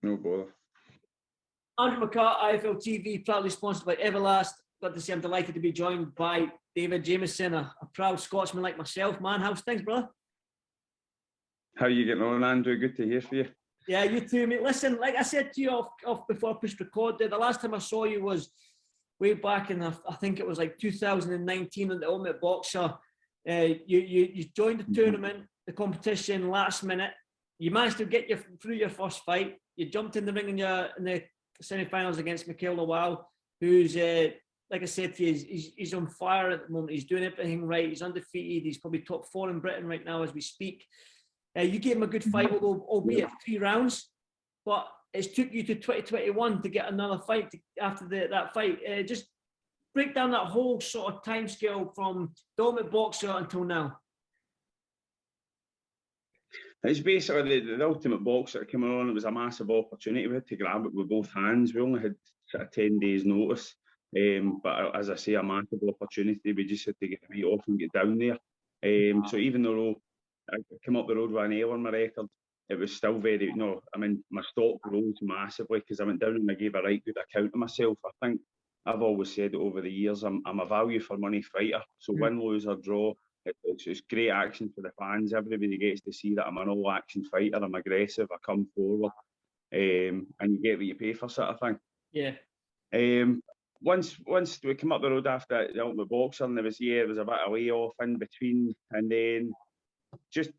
No bother. Andrew McCART, IFL TV, proudly sponsored by Everlast. Got to say, I'm delighted to be joined by David Jamieson, a proud Scotsman like myself. Man, how's things, brother? How are you getting on, Andrew? Good to hear from you. Yeah, you too, mate. Listen, like I said to you off before I pushed record there, the last time I saw you was way back in, I think it was like 2019 on the Ultimate Boxer. You joined the tournament, the competition last minute. You managed to get through your first fight. You jumped in the ring in the semi-finals against Mikael Lawal, who's, like I said to you, he's on fire at the moment. He's doing everything right. He's undefeated. He's probably top 4 in Britain right now as we speak. You gave him a good fight, albeit 3 rounds, but it took you to 2021 to get another fight after that fight. Just break down that whole sort of timescale from the Ultimate Boxer until now. It's basically the Ultimate Boxer coming on. It was a massive opportunity. We had to grab it with both hands. We only had sort of 10 days notice. But as I say, a massive opportunity. We just had to get the weight off and get down there. So even though I came up the road with an L on my record, it was still very, my stock rose massively because I went down and I gave a right good account of myself. I think I've always said it over the years, I'm a value for money fighter. So win, lose or draw, it's just great action for the fans. Everybody gets to see that I'm an all-action fighter. I'm aggressive. I come forward, and you get what you pay for, sort of thing. Yeah. Once we came up the road after the Ultimate Boxer, and there was a bit of layoff in between, and then just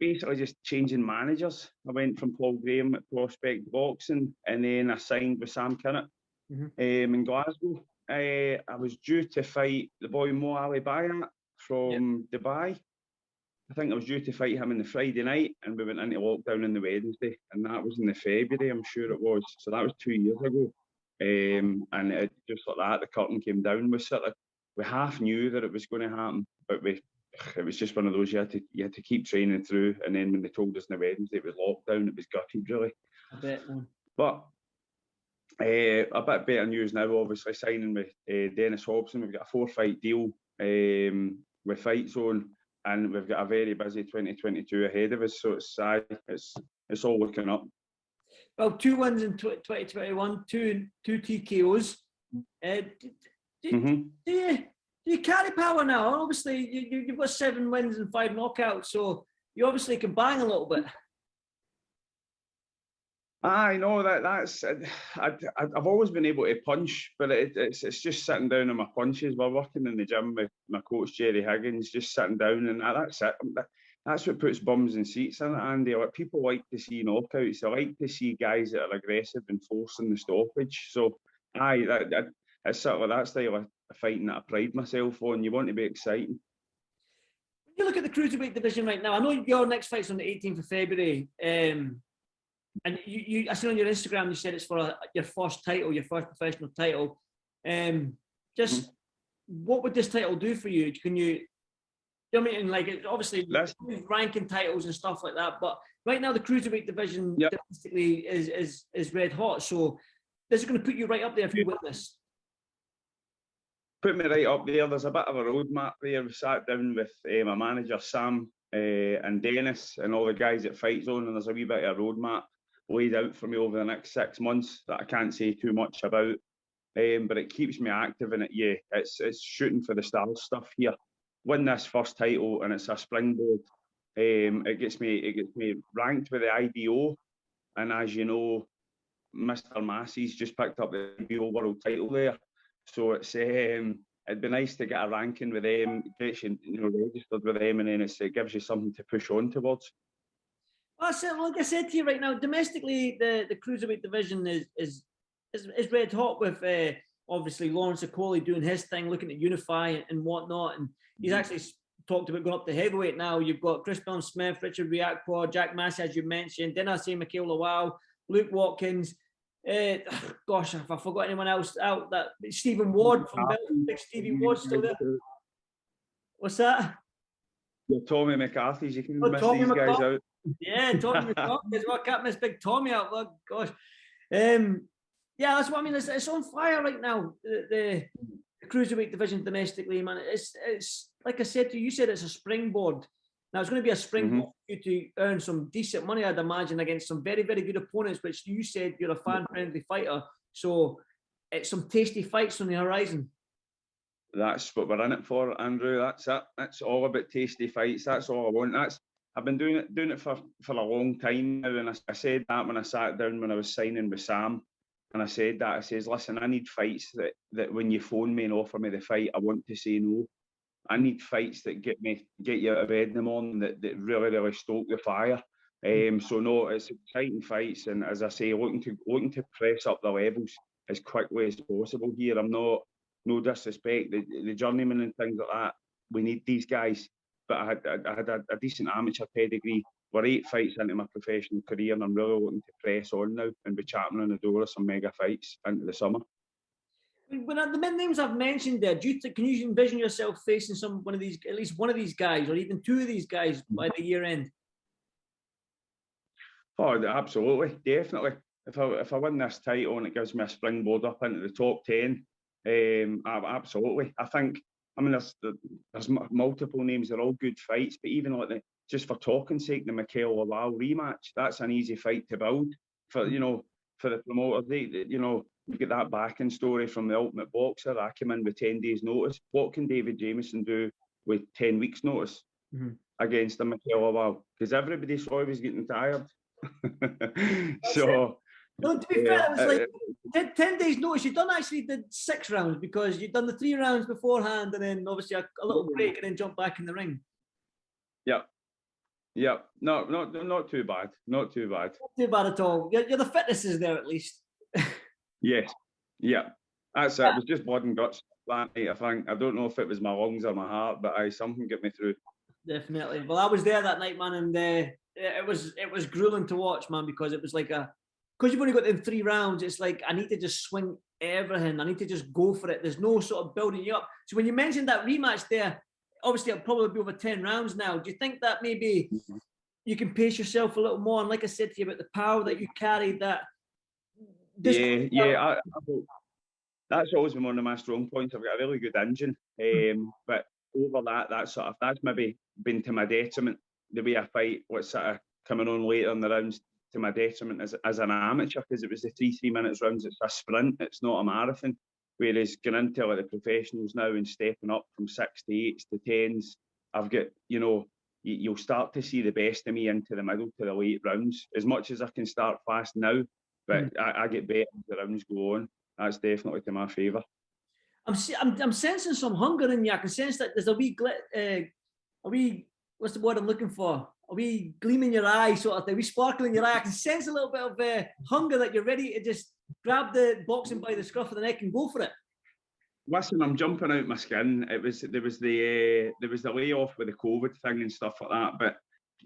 changing managers. I went from Paul Graham at Prospect Boxing, and then I signed with Sam Kinnett in Glasgow. I was due to fight the boy Mo Ali Bayat from Dubai. I think I was due to fight him on the Friday night, and we went into lockdown on the Wednesday, and that was in the February, I'm sure it was. So that was 2 years ago. And it, just like that, the curtain came down. We half knew that it was going to happen, but it was just one of those you had to keep training through. And then when they told us on the Wednesday it was lockdown, it was gutted, really. I bet, man. But a bit better news now, obviously, signing with Dennis Hobson. We've got a 4-fight deal with Fight Zone, and we've got a very busy 2022 ahead of us. So it's all looking up. Well, 2 wins in 2021, two TKOs. Do you carry power now? Obviously, you've got 7 wins and 5 knockouts, so you obviously can bang a little bit. I know that's. I've always been able to punch, but it's just sitting down on my punches. We're working in the gym with my coach Jerry Higgins, just sitting down, and that's it. That's what puts bums in seats in it, Andy. People like to see knockouts. They like to see guys that are aggressive and forcing the stoppage. So, it's sort of that style of fighting that I pride myself on. You want to be exciting. When you look at the Cruiserweight division right now, I know your next fight's on the 18th of February. And I seen on your Instagram you said it's for your first title, your first professional title. What would this title do for you? Can you know what I mean? Like, obviously, ranking titles and stuff like that. But right now, the Cruiserweight division domestically is red hot. So this is going to put you right up there if you win this. Put me right up there. There's a bit of a roadmap there. We sat down with my manager Sam and Dennis and all the guys at Fight Zone, and there's a wee bit of a roadmap laid out for me over the next 6 months that I can't say too much about. But it keeps me active, and it's shooting for the stars stuff here. Win this first title, and it's a springboard. It gets me ranked with the IBO, and as you know, Mr. Massey's just picked up the IBO world title there. So it'd be nice to get a ranking with them, get you registered with them, and then it gives you something to push on towards. Well, like I said to you right now, domestically, the Cruiserweight division is red hot with obviously Lawrence Okoli doing his thing, looking at Unify and whatnot, and he's actually talked about going up to heavyweight now. You've got Chris Smith, Richard Riakpo, Jack Massey, as you mentioned. Then I say Mikael Lawal, Luke Watkins. Gosh, if I forgot anyone else out, that Stephen Ward from Belgium, big Stevie Ward still there. What's that? Yeah, Tommy McCarthy's. You can miss these guys out. Yeah, Tommy McCarthy as well. Can't miss big Tommy out. Oh, gosh. Yeah, that's what I mean. It's on fire right now. The Cruiserweight division domestically, man. It's like I said to you, you said it's a springboard. Now, it's going to be a springboard for you to earn some decent money, I'd imagine, against some very, very good opponents, which you said you're a fan-friendly fighter. So it's some tasty fights on the horizon. That's what we're in it for, Andrew. That's it. It's all about tasty fights. That's all I want. I've been doing it for a long time now. And I said that when I sat down when I was signing with Sam. And I said that. I says, listen, I need fights that when you phone me and offer me the fight, I want to say no. I need fights that get you out of bed in the morning, that really, really stoke the fire. So no, it's exciting fights, and as I say, looking to press up the levels as quickly as possible here. I'm not, no disrespect, the journeymen and things like that. We need these guys, but I had a decent amateur pedigree. We're 8 fights into my professional career, and I'm really looking to press on now and be chapping on the door of some mega fights into the summer. When the names I've mentioned there, can you envision yourself facing one of these, at least one of these guys, or even 2 of these guys by the year end? Oh, absolutely, definitely. If I win this title and it gives me a springboard up into the top 10, absolutely. I mean, there's multiple names. They're all good fights, but even like just for talking's sake, the Mikael Lawal rematch, that's an easy fight to build for for the promoter. You get that backing story from the Ultimate Boxer. I came in with 10 days' notice. What can David Jamieson do with 10 weeks' notice against the Mikael Lawal? Because everybody saw he was getting tired. So, no, to be fair, it was like 10 days' notice. You did 6 rounds because you'd done the 3 rounds beforehand, and then obviously a little break, and then jump back in the ring. Yep. No, not too bad. Not too bad. Not too bad at all. The fitness is there at least. Yes. Yeah. That's it. It was just blood and guts that night, I think. I don't know if it was my lungs or my heart, but something got me through. Definitely. Well, I was there that night, man, and it was grueling to watch, man, because it was like because you've only got them 3 rounds, it's like I need to just swing everything. I need to just go for it. There's no sort of building you up. So when you mentioned that rematch there, obviously it'll probably be over 10 rounds now. Do you think that maybe you can pace yourself a little more? And like I said to you about the power that you carry, that's always been one of my strong points. I've got a really good engine, but over that's maybe been to my detriment. The way I fight, what's sort of coming on later in the rounds, to my detriment as an amateur, because it was the 3 minutes rounds. It's a sprint, it's not a marathon. Whereas going into like the professionals now and stepping up from 6 to 8s to 10s, I've got, you'll start to see the best of me into the middle to the late rounds. As much as I can start fast now, but I get better as the rounds go on. That's definitely to my favour. I'm sensing some hunger in you. I can sense that there's a wee what's the word I'm looking for? A wee gleam in your eye, sort of thing. A wee sparkle in your eye. I can sense a little bit of hunger, that you're ready to just grab the boxing by the scruff of the neck and go for it. Listen, I'm jumping out my skin. There was the layoff with the COVID thing and stuff like that. But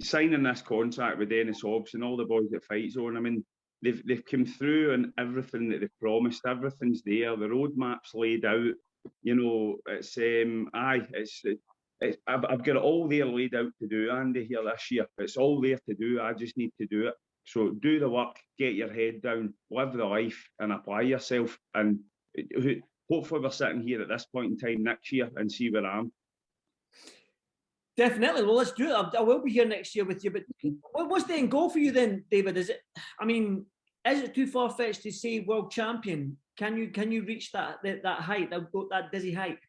signing this contract with Dennis Hobbs and all the boys at Fight Zone, I mean, they've come through and everything that they've promised, everything's there. The roadmap's laid out. I've got it all there laid out to do, Andy, here this year. It's all there to do. I just need to do it. So do the work, get your head down, live the life, and apply yourself. And hopefully we're sitting here at this point in time next year and see where I am. Definitely. Well, let's do it. I will be here next year with you. But what's the end goal for you then, David? Is it too far-fetched to say world champion? Can you reach that height, that dizzy height?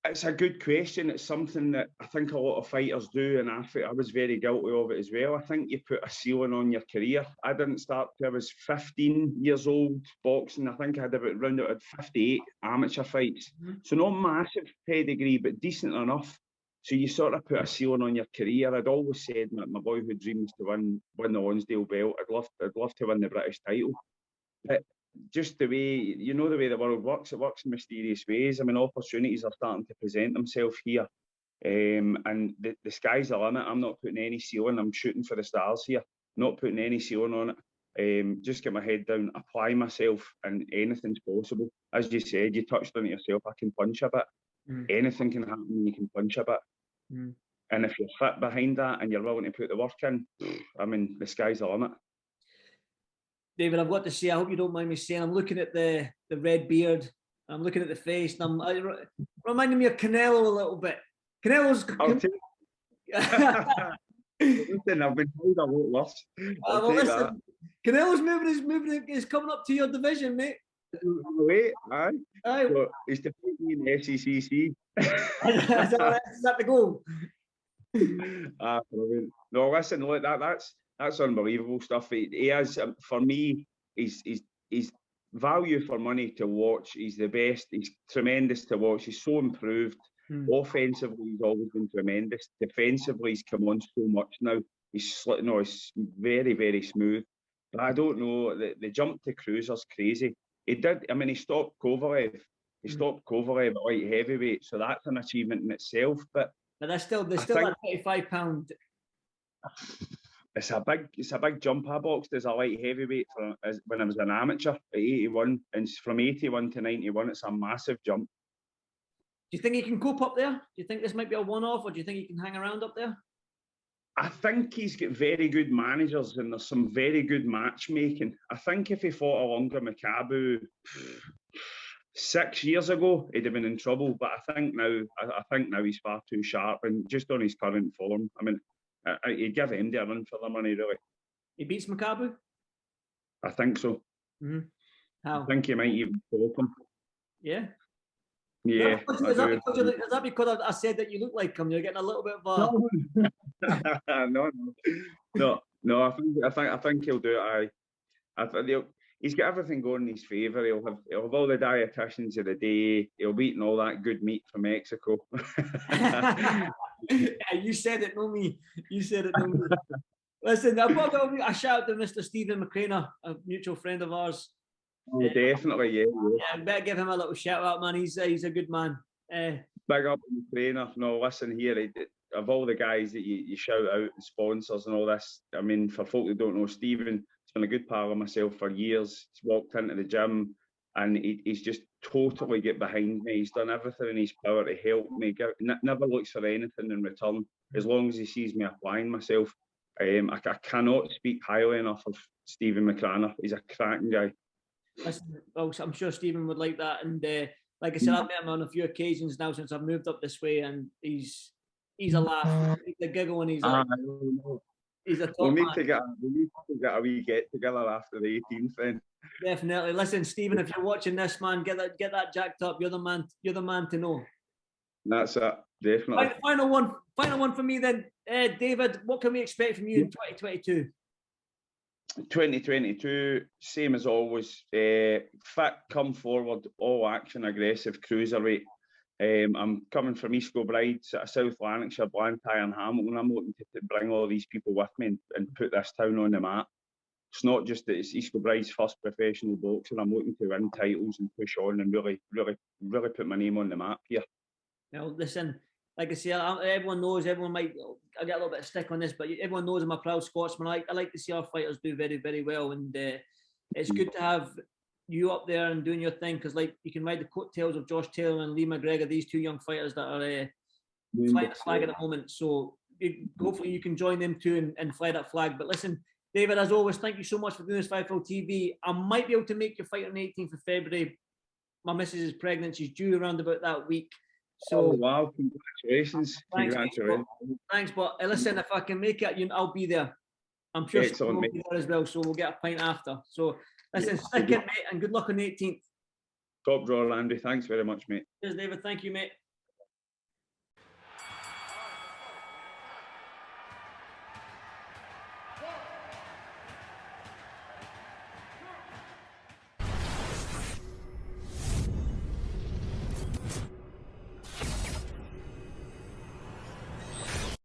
It's a good question. It's something that I think a lot of fighters do, and I was very guilty of it as well. I think you put a ceiling on your career. I didn't start till I was 15 years old boxing. I think I had around 58 amateur fights. So not massive pedigree, but decent enough. So you sort of put a ceiling on your career. I'd always said my boyhood dream was to win the Lonsdale belt. I'd love to win the British title. But just the way the world works, it works in mysterious ways. I mean, opportunities are starting to present themselves here, and the sky's the limit. I'm not putting any ceiling. I'm shooting for the stars here. Not putting any ceiling on it. Just get my head down, apply myself, and anything's possible. As you said, you touched on it yourself. I can punch a bit. Anything can happen when you can punch a bit. And if you're fit behind that and you're willing to put the work in, I mean, the sky's the limit. David, I've got to say, I hope you don't mind me saying, I'm looking at the red beard, I'm looking at the face, and reminding me of Canelo a little bit. Listen, I've been told a lot worse. Well, listen, Canelo's is coming up to your division, mate. Wait, aye. Aye. So he's defeating me in the SECC. Is that the goal? Brilliant. No, listen, look, that's unbelievable stuff. He has, for me, he's value for money to watch. He's the best. He's tremendous to watch. He's so improved. Offensively, he's always been tremendous. Defensively, he's come on so much now. He's very, very smooth. But I don't know, the jump to Cruiser's crazy. He did, I mean, he stopped Kovalev. He stopped Kovalev at light heavyweight, so that's an achievement in itself. But there's still that 25-pound. It's a big jump. I boxed as a light heavyweight when I was an amateur at 81, and from 81 to 91, it's a massive jump. Do you think he can cope up there? Do you think this might be a one-off, or do you think he can hang around up there? I think he's got very good managers, and there's some very good matchmaking. I think if he fought Alonga Makabu 6 years ago, he'd have been in trouble. But I think now he's far too sharp, and just on his current form, I mean, you'd give him a run for the money, really. He beats Makabu? I think so. How? I think he might even stop him. Yeah? Yeah. Is that because I said that you look like him? You're getting a little bit of a... No. I think he'll do it. He's got everything going in his favour. He'll have all the dietitians of the day. He'll be eating all that good meat from Mexico. You said it, not me. You said it, not me. Listen, I've got to give a shout out to Mr. Stephen McCrainer, a mutual friend of ours. Oh, definitely, yeah. Yeah, better give him a little shout out, man. He's a good man. Big up McCrainer. No, listen here. Of all the guys that you shout out and sponsors and all this, I mean, for folk that don't know, Stephen has been a good pal of myself for years. He's walked into the gym and he's just totally get behind me. He's done everything in his power to help me. Never looks for anything in return, as long as he sees me applying myself. I cannot speak highly enough of Stephen McCrainer. He's a cracking guy. Listen, well, I'm sure Stephen would like that. And like I said, I've met him on a few occasions now since I've moved up this way, and he's a laugh, he's a giggle, and he's a top we need man. to get a wee get together after the 18th then. Definitely. Listen, Stephen, if you're watching this, man, get that jacked up. You're the man to know. That's it, definitely. Final one for me then, David. What can we expect from you in 2022? 2022, same as always. Fit, come forward, all action, aggressive, cruiserweight. I'm coming from East Kilbride, South Lanarkshire, Blantyre and Hamilton. I'm looking to bring all these people with me and put this town on the map. It's not just that it's East Kilbride's first professional boxer. I'm looking to win titles and push on and really put my name on the map here. Now, listen, like I say, everyone knows, I get a little bit of stick on this, but everyone knows I'm a proud Scotsman. I like to see our fighters do very, very well. And it's good to have you up there and doing your thing, because like you can ride the coattails of Josh Taylor and Lee McGregor, these two young fighters that are flying the flag at the moment. So hopefully you can join them too and fly that flag. But listen, David, as always, thank you so much for doing this Fightful TV. I might be able to make your fight on the 18th of February. My missus is pregnant. She's due around about that week. So, wow, congratulations. Thanks, but listen, if I can make it, I'll be there. I'm sure someone will be there as well, so we'll get a pint after. So listen, stick it, mate, and good luck on the 18th. Top drawer, Andy. Thanks very much, mate. Cheers, David. Thank you, mate.